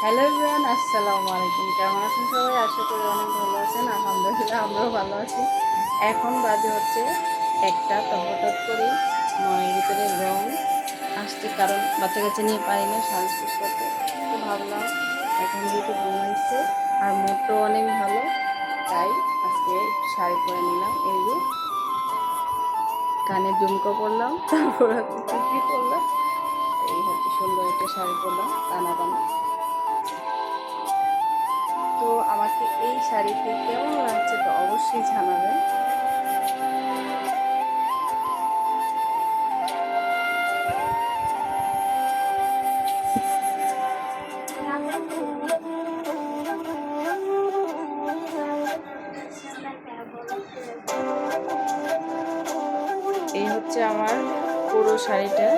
Hello everyone, আসসালামু আলাইকুম। কেমন আছেন সবাই? আশা করি অনেক ভালো আছেন। আলহামদুলিল্লাহ আমরাও ভালো আছি। এখন বাজে হচ্ছে একটা, তো হঠাৎ করে মনের ভিতরে রং আসছে, কারণ বাচ্চা কাচ্চা নিয়ে পারি না সাজগোজ করতে। তো ভাবলাম এখন যেহেতু ঘুমাইছে আর মুডটাও অনেক ভালো, তাই আজকে শাড়ি পরে নিলাম। এই যে কানে ঝুমকো পরলাম, তারপর হচ্ছে টুপি পরলাম, এই হচ্ছে সুন্দর একটা শাড়ি পরলাম টানা টানা। তো আমাকে এই শাড়িটি কেমন লাগছে তো অবশ্যই জানাবেন। এই হচ্ছে আমার পুরো শাড়িটা।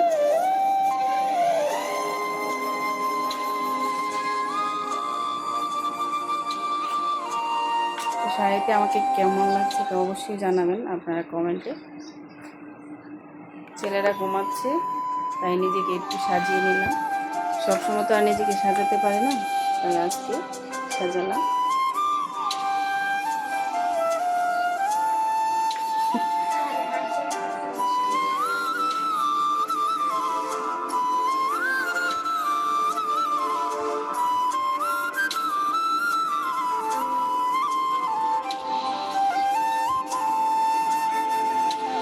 তো শাড়িতে আমাকে কেমন লাগছে তো অবশ্যই জানাবেন আপনারা কমেন্টে। ছেলেরা ঘুমাচ্ছে, তাই নিজেকে একটু সাজিয়ে নিলাম। সবসময় তো আর নিজেকে সাজাতে পারি না, তাই আজকে সাজালাম।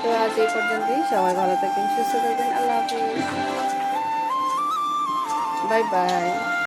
তো আজ এই পর্যন্তই। সবাই ভালো থাকবেন, সুস্থ থাকবেন। আল্লাহ হাফিজ, বাই বাই।